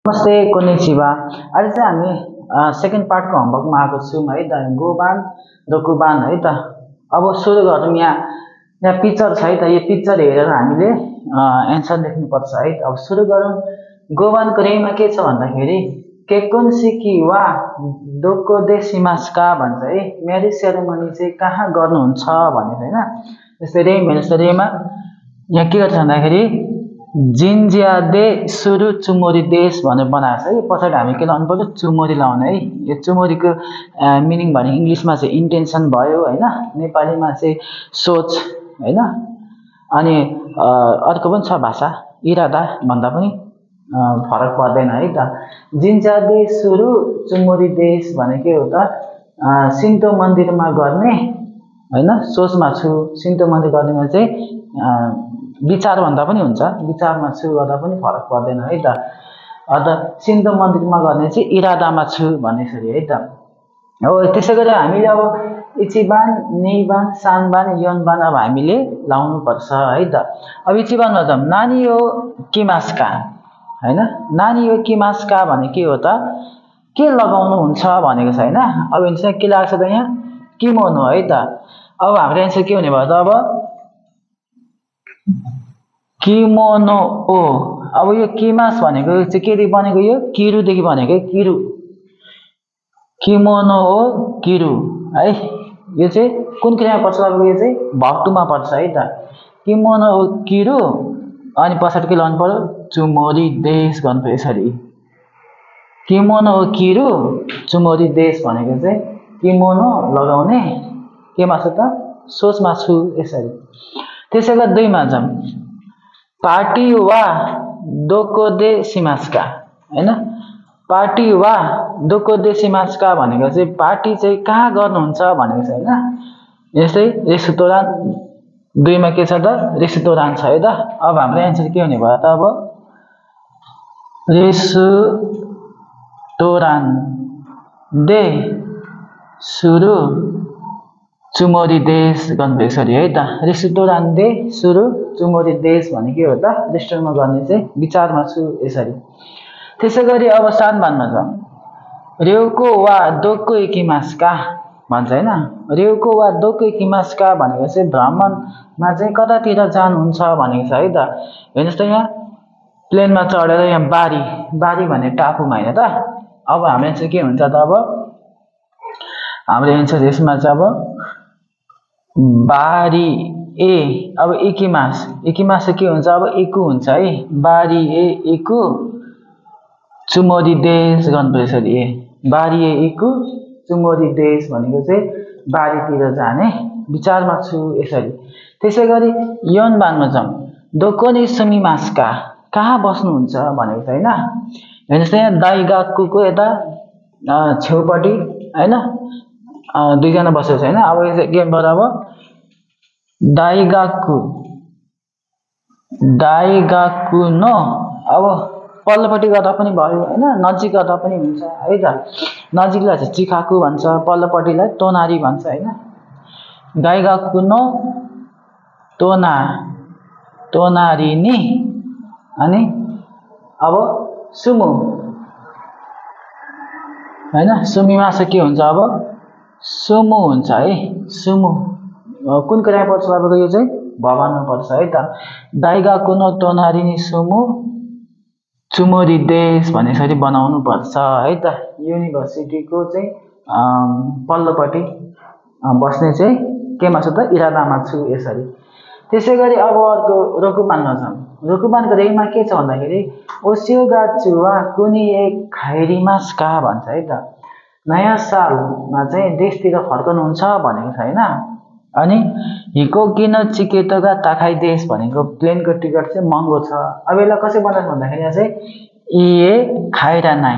नमस्ते कोनिचिवा आज चाहिँ हामी सेकेन्ड पार्टको होमवर्कमा आएको छौँ है त गोबान र कुबान है त। अब सुरु गरौँ। यहाँ पिक्चर छ है त। यो पिक्चर हेरेर हामीले एन्सर लेख्नुपर्छ है त। अब सुरु गरौँ। गोबानको रेमा के छ भन्दाखेरि केकुन सिकी वा दोको दे सिमास्का भन्छ है। म्यारेज सेरेमनी चाहिँ कहाँ गर्नुहुन्छ भनेर हैन। त्यस्तै रेमा यहाँ के गर्छ भन्दाखेरि जिन्जियादे सुरु चुमोरी देश भनेर बनाएको छ है। पछाडि हामी के लाउनु पर्यो, चुमोरी लाउने है। यो चुमोरीको मिनिङ भने इङ्ग्लिसमा चाहिँ इन्टेन्सन भयो हैन, नेपालीमा चाहिँ सोच हैन। अनि अर्को पनि छ भाषा इरादा भन्दा पनि फरक पर्दैन है त। जिन्जियादे सुरु चुमोरी देश भने के हो त, सिन्तो मन्दिरमा गर्ने हैन, सोचमा छु। सिन्तो मन्दिर गर्नेमा चाहिँ विचार भन्दा पनि हुन्छ, विचारमा छु गर्दा पनि फरक पर्दैन है त। अन्त सिन्तो मन्दिरमा गर्ने चाहिँ इरादामा छु भनेसरी है त। हो त्यसै गरी हामीले अब इचिबान, निबान, सानबान, योनबान अब हामीले लाउनु पर्छ है त। अब इचिबानमा जाम। नानी हो किमास्का हैन। नानी हो किमास्का भने के हो त, के लगाउनु हुन्छ भनेको छ हैन। अब यहाँ के लाग्छ त, यहाँ किमोनो है त। अब हाम्रो एन्सर के हुने भयो त, अब किमोनो ओ। अब यो किमास भनेको चाहिँ केदेखि बनेको, यो किरुदेखि बनेको, किरु। किमोनो ओ किरु है। यो चाहिँ कुन क्रियामा पर्छ, अब यो चाहिँ भक्तुमा पर्छ है त। किमोनो ओ किरु अनि पछाडि के लाउनु पर्यो, चुमोरी देश गर्नु यसरी। किमोनो ओ किरु चुमोरी देश भनेको चाहिँ किमोनो लगाउने केमा छ त, सोचमा छु यसरी। त्यसै गरी दुईमा जाम। पार्टी वा दोको दे सिमास्का हैन। पार्टी वा दोको दे सिमास्का भनेको चाहिँ पार्टी चाहिँ कहाँ गर्नुहुन्छ भनेको छ हैन। यस्तै रेस्टुरान्ट, दुईमा के छ त, रेस्टुरान्ट छ है त। अब हाम्रो एन्सर के हुने भयो त, अब रेस्टुरान्ट दे सुरु चुमोरी देश गर्नु यसरी है त। रेस्टुरान्ट दे सुरु चुमोरी देश भने के हो त, रेस्टुरेन्टमा गर्ने चाहिँ विचारमा छु यसरी। त्यसै गरी अब सानबानमा जाउँ। रेउको वा दोको इकिमास्का भन्छ हैन। रेउको वा दोको इकिमास्का भनेको चाहिँ भ्रमणमा चाहिँ कतातिर जानुहुन्छ भनेको छ है त। हेर्नुहोस् त, यहाँ प्लेनमा चढेर यहाँ बारी भन्ने टापुमा हैन त। अब हाम्रो एन्सर के हुन्छ त, अब हाम्रो एन्सर यसमा चाहिँ अब बारी ए। अब इकिमास के हुन्छ, अब इकु हुन्छ है। बारी ए इकु चुमोरी देश गर्नु यसरी ए। बारी ए इकु चुमोरी देश भनेको चाहिँ बारीतिर जाने विचारमा छु यसरी। त्यसै गरी योनबानमा जाउँ। दोकोनी सुमिमास्का कहाँ बस्नुहुन्छ भनेको छ हैन। हेर्नुहोस् यहाँ दाइगाकुको यता छेउपट्टि हैन दुईजना बसेको छ हैन। अब यो चाहिँ गेमबाट अब दाइगाकु नो, अब पल्लोपट्टि गर्दा पनि भयो हैन, नजिक गर्दा पनि हुन्छ है त। नजिकलाई चाहिँ चिकाकु भन्छ, पल्लोपट्टिलाई तोनारी भन्छ हैन। दाइगाकु नो तोनारी नि। अनि अब सुमु हैन, सुमिमासा के हुन्छ, अब सुमु हुन्छ है। सुमु कुन क्रिया पर्छ, अब यो चाहिँ भवनमा पर्छ है त। दाइगाकु नो तोनारी नि सुमु चुमोरी देश भनेसरी बनाउनु पर्छ है त। युनिभर्सिटीको चाहिँ पल्लोपट्टि बस्ने चाहिँ केमा छ त, इरादामा छु यसरी। त्यसै गरी अब अर्को रोकुबानमा छौँ। रोकुबानको रेमा के छ भन्दाखेरि ओसियोगाचुवा कुनी एक खाइरिमास्का भन्छ है त। नयाँ सालमा चाहिँ देशतिर फर्कनुहुन्छ भनेको छ हैन। अनि हिको किन चिकेटोगा ताखाइ देश भनेको प्लेनको टिकट चाहिँ महँगो छ। अब यसलाई कसरी बनाउँछ भन्दाखेरि यहाँ चाहिँ इए खाइरा नाइ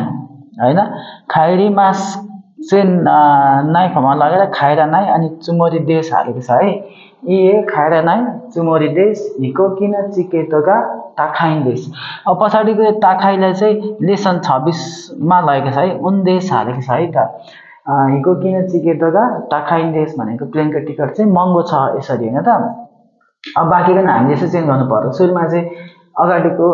हैन। खाइरी मास चाहिँ नाइ फर्ममा लगेर खाइरा नाइ अनि चुमोरी देश हालेको छ है। इए खाइरा नाइ चुमोरी देश हिको किन चिकेटोगा ताखाइ देश। अब पछाडिको ताखाइलाई चाहिँ लेसन 26मा लगेको छ है, उन देश हालेको छ है त। हिको किन चिकेटोगा ताखाइ देश भनेको प्लेनको टिकट चाहिँ महँगो छ यसरी हैन त। अब बाँकीको हामीले यसो चेन्ज गर्नु पर्यो। सुरुमा चाहिँ अगाडिको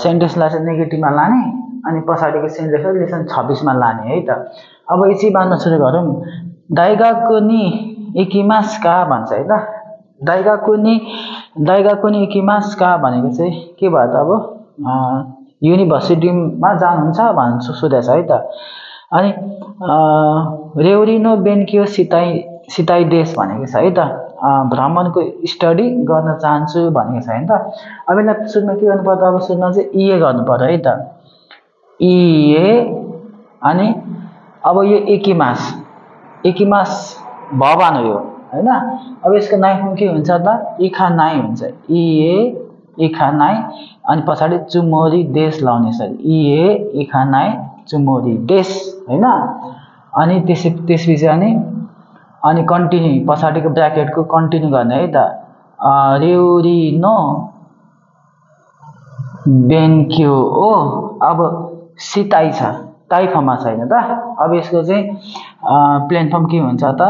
सेन्टेन्सलाई चाहिँ नेगेटिभमा लाने अनि पछाडिको सिन लेखेर लेसन 26 मा लाने है त। अब इसी बान्न सुरु गरौँ। दाइगाकुनी इकिमास्का भन्छ है त। दाइगाकुनी इकिमास्का भनेको चाहिँ के भयो त अब युनिभर्सिटीमा जानुहुन्छ भन्छ सोधेछ है त। अनि रेउरिनो बेन्कियो सिताई देश भनेको छ है त। भ्रमणको स्टडी गर्न चाहन्छु भनेको छ हैन त। अब यसलाई सुरुमा के गर्नु पर्छ, अब सुरुमा चाहिँ इए गर्नु पर्यो है त। इए अनि अब यो एकिमास भवन हो यो हैन। अब यसको नाइ फर्म के हुन्छ त, इखानाइ हुन्छ। इए इखानाइ अनि पछाडि चुमोरी देश लाउने छ। इए इखानाइ चुमोरी देश हैन। अनि त्यसपछि अनि कन्टिन्यू पछाडिको ब्र्याकेटको कन्टिन्यू गर्ने है त। रेउरिनो बेन्क्यो ओ अब सिताई छ, ताई फर्ममा छैन त। अब यसको चाहिँ प्लेन फर्म के हुन्छ त,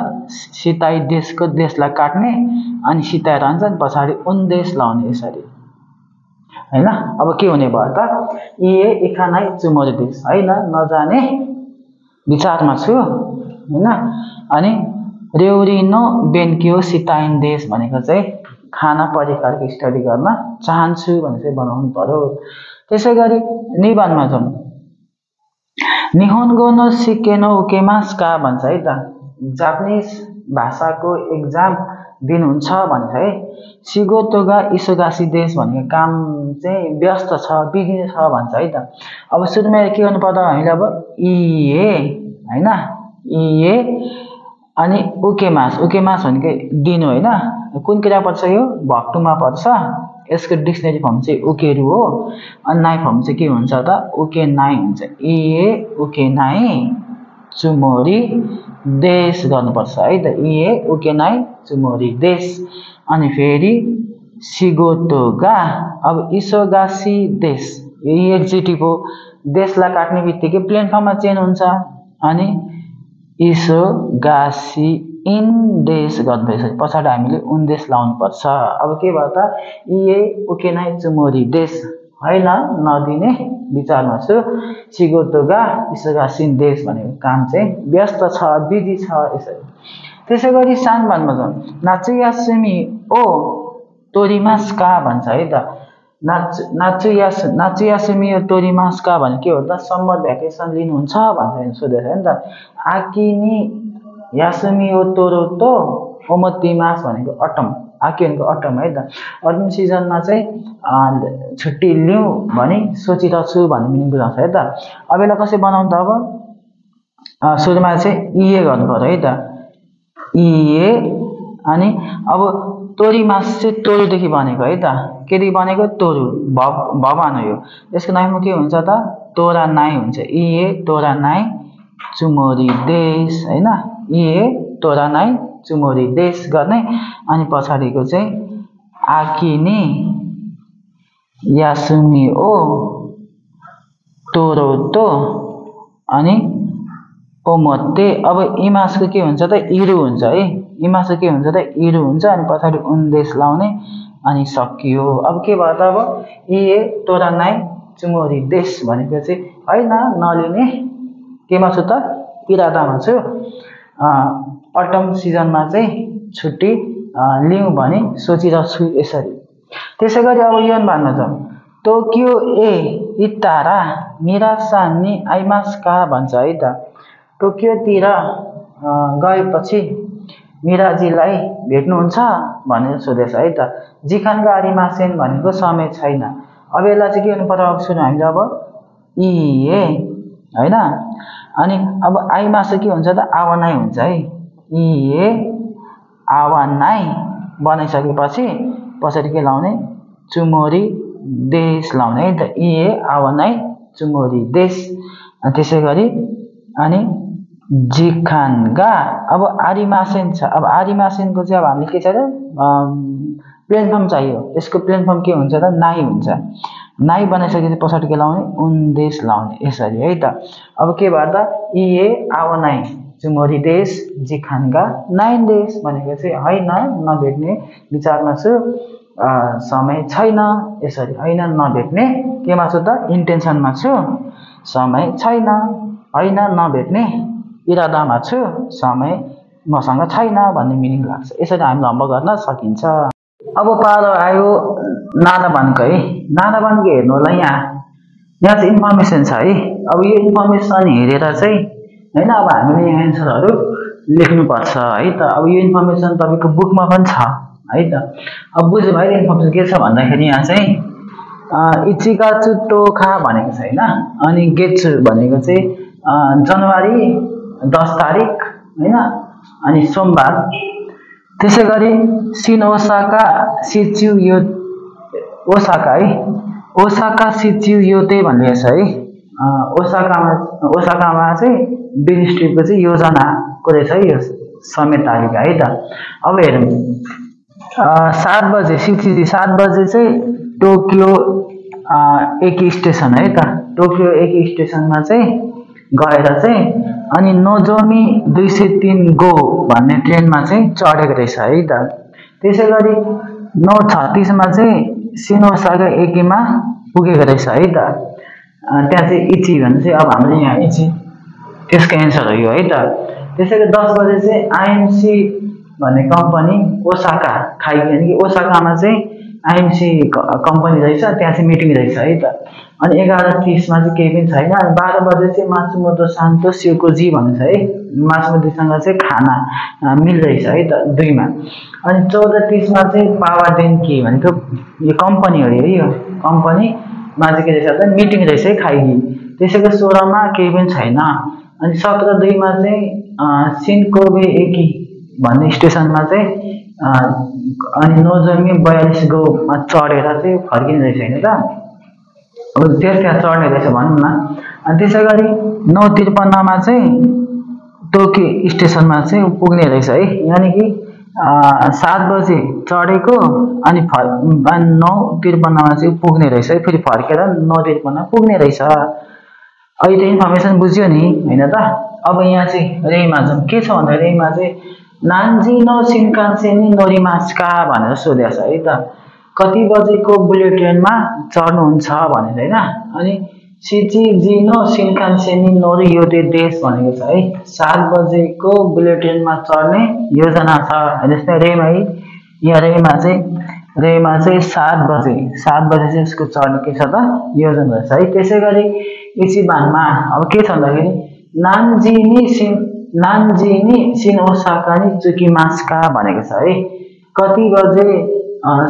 सिताई देशको देशलाई काट्ने अनि सिताई रहन्छ अनि पछाडि उन देश लाउने यसरी हैन। अब के हुने भयो त, इए इखानाइ चुमोरी देश हैन, नजाने विचारमा छु हैन। अनि रेउरिनो बेन्क्यो सिताइन देश भनेको चाहिँ खाना परिकारको स्टडी गर्न चाहन्छु भनेर चाहिँ बनाउनु पर्यो। त्यसै गरी निबन्धमा जाउँ। निहोन्गो नो सिकेनो उकेमास्का भन्छ है त। जापानिज भाषाको एक्जाम दिनुहुन्छ भन्छ है। सिगोतोगा इसोगासी देश भनेको काम चाहिँ व्यस्त छ, बिजी छ भन्छ है त। अब सुरुमा के गर्नु पर्दा हामीले अब इए हैन, इए अनि उकेमास भनेको दिनु हैन। कुन क्रिया पर्छ यो, भक्तुमा पर्छ। यसको डिक्सनरी फर्म चाहिँ उकेरु हो। अनि नाइ फर्म चाहिँ के हुन्छ त, उके नाइ हुन्छ। इए उके नाइ चुमोरी देश गर्नुपर्छ है त। इए उके नाइ चुमोरी देश। अनि फेरि सिगोतोगा अब इसोगासी देश, यो एक्जेक्टिभ हो। देशलाई काट्ने बित्तिकै प्लेन फर्ममा चेन्ज हुन्छ अनि इसोगासी इन देश गर्दैछ। पछाडि हामीले उन देश लाउनु पर्छ। अब के भयो त, इए उकेनाइ चुमोरी देश हैन, नदिने विचारमा छु। सिगोतोगा इसोगासी देश भनेको काम चाहिँ व्यस्त छ, बिजी छ यसरी। त्यसै गरी सानबानमा जाउँ। नाचुयासुमी ओ तोरिमास्का भन्छ है त। नाचुयासुमी ओ तोरिमास्का भने के हो त, समर भ्याकेसन लिनुहुन्छ भनेर सोधेछ हैन त। आकिनी यासुमी ओ तोरोतो ओमोतिमास भनेको अटम, आकी भनेको अटम है त। अटम सिजनमा चाहिँ छुट्टी लिउँ भनी सोचिरहेको छु भन्ने मिनिङ बुझाउँछ है त। अब यसलाई कसरी बनाउनु त, अब सुरुमा चाहिँ इए गर्नु पर्यो है त। इए अनि अब तोरिमास चाहिँ तोरुदेखि बनेको है त। केदेखि बनेको, तोरु भवन हो यो। यसको नाममा के हुन्छ त, तोरा नाइ हुन्छ। इए तोरा नाइ चुमोरी देश हैन। इए तोरा नाइ चुमोरी देश गर्ने अनि पछाडिको चाहिँ आकिनी यासुमी ओ तोरोतो अनि ओमोते। अब इमासको के हुन्छ त, इरु हुन्छ है। इमासको के हुन्छ त, इरु हुन्छ अनि पछाडि उन्देश लाउने अनि सकियो। अब के भयो त, अब इए तोरा नाइ चुमोरी देश भनेको चाहिँ हैन, नलिने केमा छु त, इरादामा छु। अटम सिजनमा चाहिँ छुट्टी लिउँ भने सोचिरहेको छु यसरी। त्यसै गरी अब योनबानमा जाउँ। टोकियो ए इतारा मिरासानी आइमास्का भन्छ है त। टोकियोतिर गएपछि मिराजीलाई भेट्नुहुन्छ भनेर सोधेछ है त। जिखानगा आरिमासेन भनेको समय छैन। अब यसलाई चाहिँ के गर्नु पर्यो, सुरु हामीले अब इए हैन। अनि अब आइमासे के हुन्छ त, आवानाइ हुन्छ है। इए आवानाइ बनाइसकेपछि पछाडि के लाउने, चुमोरी देश लाउने है त। इए आवानाइ चुमोरी देश। त्यसै गरी अनि जिखानगा अब आरिमासेन छ। अब आरिमासेनको चाहिँ अब हामीले के छ त, प्लेन फर्म चाहियो। यसको प्लेन फर्म के हुन्छ त, नाइ हुन्छ। नाइ बनाइसकेपछि पछाडि के लाउने, उन्देश लाउने यसरी है त। अब के भयो त, इए आवानाइ चुमोरी देश जिखानगा नाइन देश भनेको चाहिँ हैन, नभेट्ने विचारमा छु, समय छैन यसरी। हैन नभेट्ने केमा छु त, इन्टेन्सनमा छु। समय छैन, होइन नभेट्ने इरादामा छु, समय मसँग छैन भन्ने मिनिङ लाग्छ। यसरी हामी लम्ब गर्न सकिन्छ। अब पालो आयो नानाबानको है। नानाबानको हेर्नु होला यहाँ चाहिँ इन्फर्मेसन छ है। अब यो इन्फर्मेसन हेरेर चाहिँ होइन अब हामीले यहाँ एन्सरहरू लेख्नुपर्छ है त। अब यो इन्फर्मेसन तपाईँको बुकमा पनि छ है त। अब बुझ्नु भयो इन्फर्मेसन के छ भन्दाखेरि यहाँ चाहिँ इचिगाचु टोखा भनेको छ होइन। अनि गेच्छु भनेको चाहिँ जनवरी 10 तारिक होइन, अनि सोमबार। त्यसै गरी सिन ओसाका सिच्यु यो ओसाका है, ओसाका सिच्यु योते भनेको छ है। ओसाकामा चाहिँ बिजनेस ट्रिपको चाहिँ योजनाको रहेछ है यो समय तारिक है त। अब हेरौँ 7 बजे 7 बजे चाहिँ टोकियो एकी स्टेसन है त। टोकियो एकी स्टेसनमा चाहिँ गएर चाहिँ अनि नोजोमी 203 गो भन्ने ट्रेनमा चाहिँ चढेको रहेछ है त। त्यसै गरी 9:36 चाहिँ सिनोसाका एकीमा पुगेको रहेछ है त। त्यहाँ चाहिँ इची भन्ने चाहिँ अब हामीले यहाँ इची त्यसको एन्सर हो यो है त। त्यसै गरी 10 बजे चाहिँ आइएमसी भन्ने कम्पनी ओसाका खाइगयो कि ओसाकामा चाहिँ आइएमसी कम्पनी रहेछ, त्यहाँ चाहिँ मिटिङ रहेछ है त। अनि 11:30 चाहिँ केही पनि छैन। अनि 12 बजे चाहिँ मात्सुमोतो सान्तो स्योकोजी भन्ने छ है। मात्सुमोतोसँग चाहिँ खाना मिल्दैछ है त 2 मा। अनि 14:30 चाहिँ पावा डेन्की भनेको यो कम्पनी हो है। यो कम्पनीमा चाहिँ के रहेछ त मिटिङ रहेछ है खाइगी। त्यसैको 16 मा केही पनि छैन। अनि 17:02 चाहिँ सिनकोबे एकी भन्ने स्टेसनमा चाहिँ अनि नोजोमी 42 गोमा चढेर चाहिँ फर्किने रहेछ होइन त। अब त्यहाँ चढ्ने रहेछ भनौँ न। अनि त्यसै गरी 9:53 चाहिँ टोकियो स्टेसनमा चाहिँ पुग्ने रहेछ है। यानि कि 7 बजे चढेको अनि 9:53 चाहिँ पुग्ने रहेछ है। फेरि फर्केर 9:53 पुग्ने रहेछ। अहिले त इन्फर्मेसन बुझ्यो नि होइन त। अब यहाँ चाहिँ रेमा जाउँ। के छ भन्दा रेमा चाहिँ नान्जिनो सिनकान्सेनी नोरिमास्का भनेर सोधेको छ है त। कति बजेको बुलेट ट्रेनमा चढ्नुहुन्छ भनेर होइन। अनि सिचिजिनो सिनकान्सेनी नोरी योते देश भनेको छ है। 7 बजेको बुलेट ट्रेनमा चढ्ने योजना छ। जस्तै रेमा यहाँ रेमा चाहिँ 7 बजे चाहिँ उसको चढ्ने के छ त योजना छ है। त्यसै गरी इचिबानमा अब के छ भन्दाखेरि नान्जिनी सिन ओसाकानी चुकिमास्का भनेको छ है। कति बजे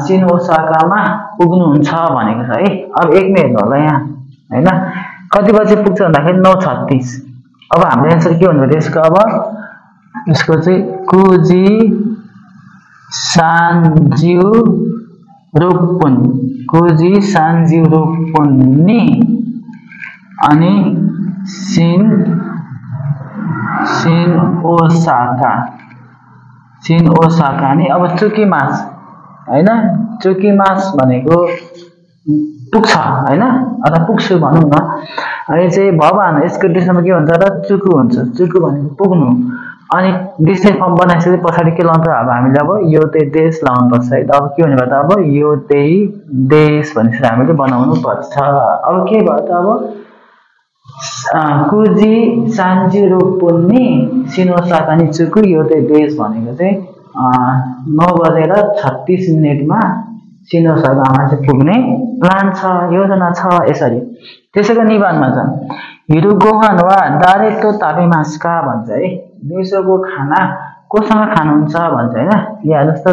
सिन ओसाकामा पुग्नुहुन्छ भनेको छ है। अब 1 मिनट होला यहाँ होइन। कति बजे पुग्छ भन्दाखेरि 9:36। अब हाम्रो एन्सर के भन्नु यसको। अब यसको चाहिँ कुजी सान्जिउ रोपुन्नी अनि सिन ओसाका नि। अब चुकिमास होइन, चुकिमास भनेको पुग्छ होइन, अथवा पुग्छु भनौँ न। अनि चाहिँ भवान यसको डिस्टेन्समा के हुन्छ र चुकु हुन्छ। चुकु भनेको पुग्नु। अनि डिस्टेन्स फर्म बनाइसकेपछि पछाडि के लाउँछ अब हामीले अब यो त्यही देश लाउनुपर्छ है त। अब के भन्नु पर्छ अब यो त्यही देश भनेपछि हामीले बनाउनु पर्छ। अब के भयो त अब कुजी सान्जी रोपुन्नी सिनोसाकानी चुकु यो त्यही देश भनेको चाहिँ 9:36 सिनोसाकामा चाहिँ पुग्ने प्लान छ, योजना छ यसरी। त्यसैको निबन्धमा छ हिरु गोहान वा डाइरेक्टो ताबेमास्का भन्छ है। दिउँसोको खाना कोसँग खानुहुन्छ भन्छ होइन। यहाँ जस्तो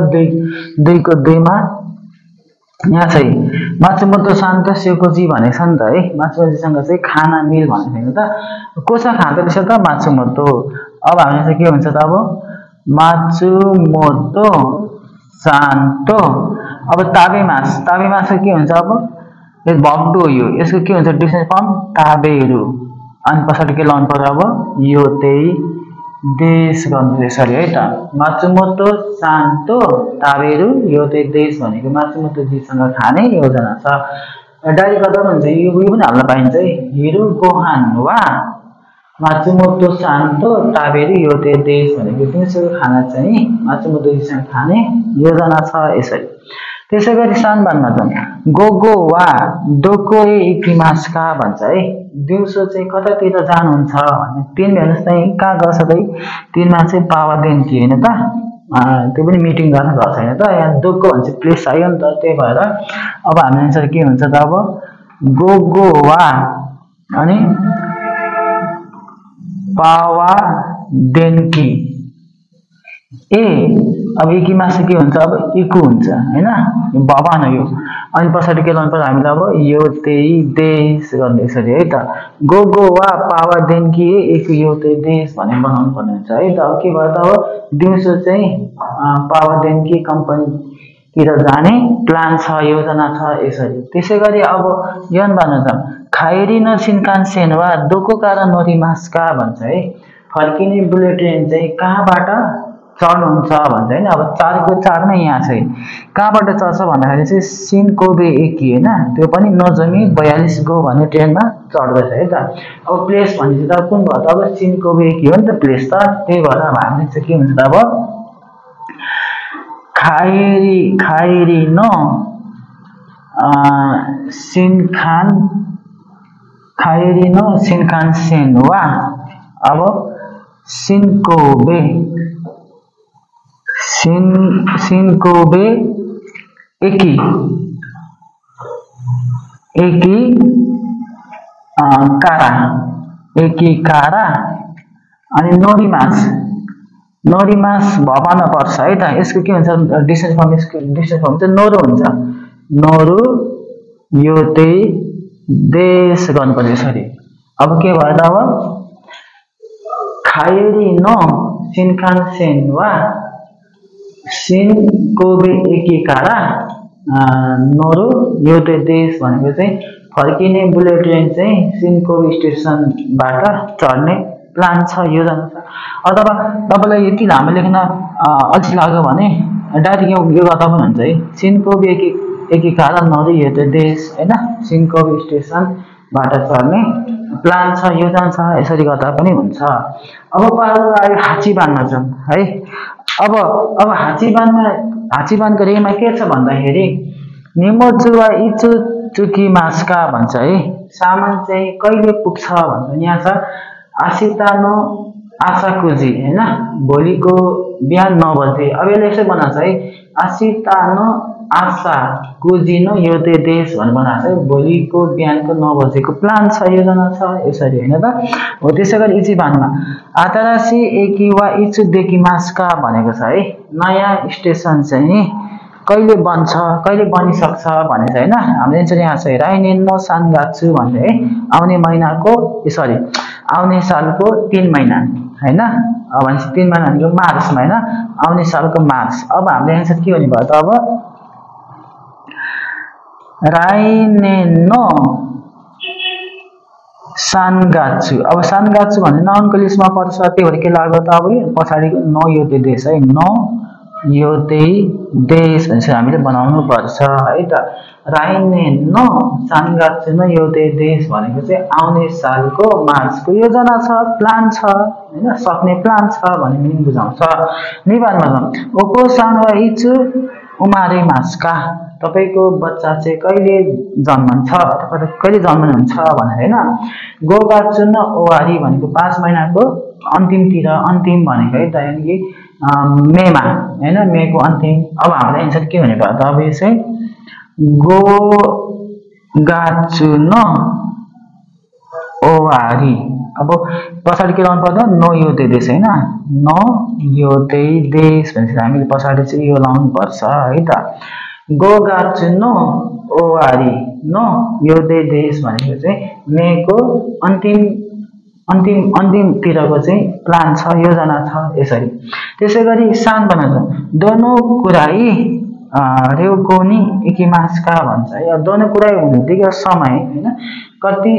2को 2 मा यहाँ चाहिँ मात्सुमोतो सान्तो स्योकोजी भनेको छ नि त है। मात्सुमोतोसँग चाहिँ खाना मिल भनेको छैन त। कोसँग खाँदो रहेछ त मात्सुमोतो। अब हामीले चाहिँ के हुन्छ त अब मात्सुमोतो सान्तो। अब ताबेमास के हुन्छ अब यो भक्डो हो। यसको के हुन्छ डिस्टेन्स फर्म ताबेरु। अनि पछाडि के लाउनु पर्यो अब यो त्यही देश गर्नु यसरी है त। मात्सुमोतो सान्तो ताबेरु यो त्यही देश भनेको मात्सुमोतोजीसँग खाने योजना छ। डाइरेक्ट गर्दा पनि हुन्छ, यो पनि हाल्न पाइन्छ है। हिरु गोहान वा मात्सुमोतो सान्तो ताबेरु यो त्यही देश भनेको दिउँसोको खाना चाहिँ मात्सुमोतोजीसँग खाने योजना छ यसरी। त्यसै गरी सानबानमा चाहिँ गोगो वा डोकोए इकिमास्का भन्छ है। दिउँसो चाहिँ कतातिर जानुहुन्छ भने तिन हेर्नुहोस् त कहाँ गर्छ त तिनमा चाहिँ पावा देन्की होइन त त्यो पनि मिटिङ गर्न गएको छैन त यहाँ डोको भन्छ प्लेस आयो नि त त्यही भएर अब हाम्रो एन्सर के हुन्छ त अब गोगो वा अनि पावा देन्की ए अब इकिमास के हुन्छ अब इकु हुन्छ हैन भवन हो यो अनि पछाडि के गर्नु पर्छ हामीले अब यो त्यही देश गर्ने यसरी है त गोगो वा पावा देन्की इकु यो त्यही देश भनेर बनाउनु पर्ने हुन्छ है त अब के भयो त अब दिउँसो चाहिँ पावा देन्की कम्पनीतिर जाने प्लान छ योजना छ यसरी। त्यसै गरी अब यन भन्न छ खाइरी न शिनकानसेन वा डोकोकारा नोरिमास्का भन्छ है। फर्किने बुलेट ट्रेन चाहिँ कहाँबाट चढ्नुहुन्छ भन्छ हैन। अब 4 को 4 मै यहाँ छ कहाँबाट चढ्छ भन्दाखेरि चाहिँ सिनकोबे एकी हैन त्यो पनि नोजोमी 42 गो भन्ने ट्रेनमा चढ्दैछ है त। अब प्लेस भनेपछि त कुन भयो त अब सिनकोबे एकी हो नि त प्लेस त त्यही भएर हामीले चाहिँ के हुन्छ त अब खाइरी न शिनकानसेन वा अब सिनकोबे एकी कारा अनि नोरिमास भवन पर्छ है त। यसको के हुन्छ डिस्टेन्स फर्म चाहिँ नोरु हुन्छ नोरु यो त्यही देश गर्नुपर्छ यसरी। अब के भयो त अब खाइरी न शिनकानसेन वा सिनकोबे एकी कारा नोरु यो त्यही देश भनेको चाहिँ फर्किने बुलेट ट्रेन चाहिँ सिनकोबे स्टेसनबाट चढ्ने प्लान छ योजना छ। अथवा तपाईलाई यति लामो लेख्न अल्छी लाग्यो भने डाइरेक्ट यो गर्दा पनि हुन्छ है सिनकोबे एकी कारा नोरु यो त्यही देश हैन सिनकोबे स्टेसनबाट चढ्ने प्लान छ योजना छ यसरी गर्दा पनि हुन्छ। अब पालो आयो हाचीबानमा जाउँ है। अब हाचीबानको रेमा के छ भन्दाखेरि निमोचु वा इचु चुकी मास्का भन्छ है। सामान चाहिँ कहिले पुग्छ भन्छ यहाँ छ आसितानो आसाकुजी हैन भोलिको बिहान 9 बजे। अब यसले यसै बनाउँछ है आसितानो आसाकुजिनो यो त्यही देश भनेर बनाएको छ है भोलिको बिहानको 9 बजेको प्लान छ योजना छ यसरी हैन त हो। त्यसै गरी इचिबानमा आतारासी एकी वा इचु देखि मास्का भनेको छ है नयाँ स्टेसन चाहिँ कहिले बन्छ कहिले बनिसक्छ भने चाहिँ हैन हाम्रो एन्सर यहाँ छ राइनेनो सानगात्सु भन्ने है आउने सालको 3 महिना हैन। अब भनेपछि 3 महिना भनेको मार्चमा हैन आउने सालको मार्च। अब हाम्रो एन्सर के हुने भयो त अब राइनेनो सानगात्सु। अब सानगात्सु भन्ने नाउनको लिस्टमा पर्छ त्यही भएर के लाग्यो त अब पछाडिको नो यो त्यही देश है नो यो त्यही देश भनेपछि हामीले बनाउनु पर्छ है त। राइनेनो सानगात्सु न यो त्यही देश भनेको चाहिँ आउने सालको मार्चको योजना छ प्लान छ हैन सक्ने प्लान छ भन्ने मिनिङ बुझाउँछ। निबानमा ओको सान वा इचु उमारे मास्का तपाईको बच्चा चाहिँ कहिले जन्मन्छ अथवा कहिले जन्मनुहुन्छ भनेर हैन। गोगात्सु न ओवारी भनेको 5 महिनाको अन्तिम भनेको है त यानी कि मेमा हैन मेको अन्तिम। अब हाम्रो एन्सर के हुने भयो त अब यसै गोगात्सु न ओवारी। अब पछाडि के लाउनु पर्छ नो यो त्यही देश हैन नो यो त्यही देश भनेपछि हामीले पछाडि चाहिँ यो लाउनु पर्छ है त। गोगात्सु नो ओवारी नो यो त्यही देश भनेको चाहिँ मेको अन्तिमतिरको चाहिँ प्लान छ योजना छ यसरी। त्यसै गरी सान बनाउँछ दोनो कुराई रेउकोनी इकिमास्का भन्छ है। दोनो कुराई हुनेबित्तिकै समय हैन कति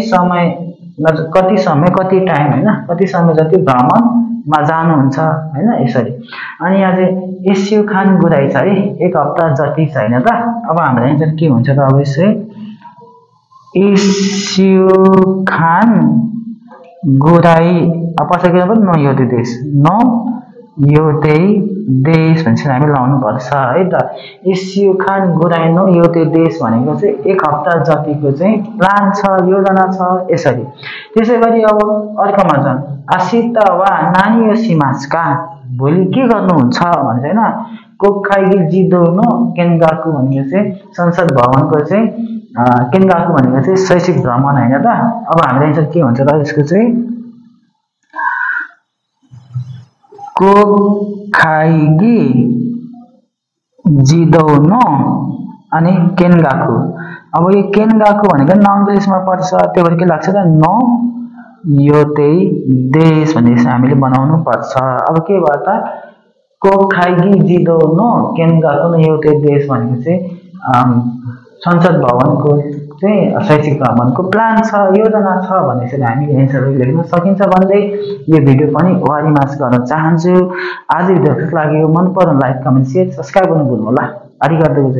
समय कति टाइम हैन कति समय जति भ्रमणमा जानुहुन्छ हैन यसरी। अनि यहाँ चाहिँ इस्यु खान गुराई छ है 1 हप्ता जति छैन त। अब हाम्रो एन्सर के हुन्छ त अब यसै इस्यु खान गुराई अब पछाडि पनि नो यो देश नो एउटै देश भनेपछि हामी लाउनुपर्छ है त। एसियो खान गुराइनो एउटै देश भनेको चाहिँ 1 हप्ता जतिको चाहिँ प्लान छ, योजना छ यसरी। त्यसै गरी अब अर्कोमा छ आसिता वा नानी सिमास्का, भोलि के गर्नुहुन्छ भन्छ होइन। कोखाइगी जिदोनो केन्गाकु भनेको चाहिँ संसद भवनको चाहिँ केन्गाकु भनेको चाहिँ शैक्षिक भ्रमण होइन त। अब हाम्रो एन्सर के हुन्छ त यसको चाहिँ कोखाइगी जिदोनो अनि केन्गाकु। अब यो केन्गाकु भनेको नाउनको लिस्टमा पर्छ, त्यो भएर के लाग्छ त नो एउटै देश भनेपछि हामीले बनाउनु पर्छ। अब के भयो त कोखाइगी जिदोनो केन्गाकु एउटै देश भनेको चाहिँ संसद भवनको चाहिँ शैक्षिक भ्रमणको प्लान छ, योजना छ भनेपछि हामीले एन्सरहरू लेख्न सकिन्छ भन्दै यो भिडियो पनि वारीमास गर्न चाहन्छु। आज भिडियो कस्तो लाग्यो, मन पर्यो लाइक कमेन्ट सेयर सब्सक्राइब गर्नु भुल्नु होला। आरिगातो।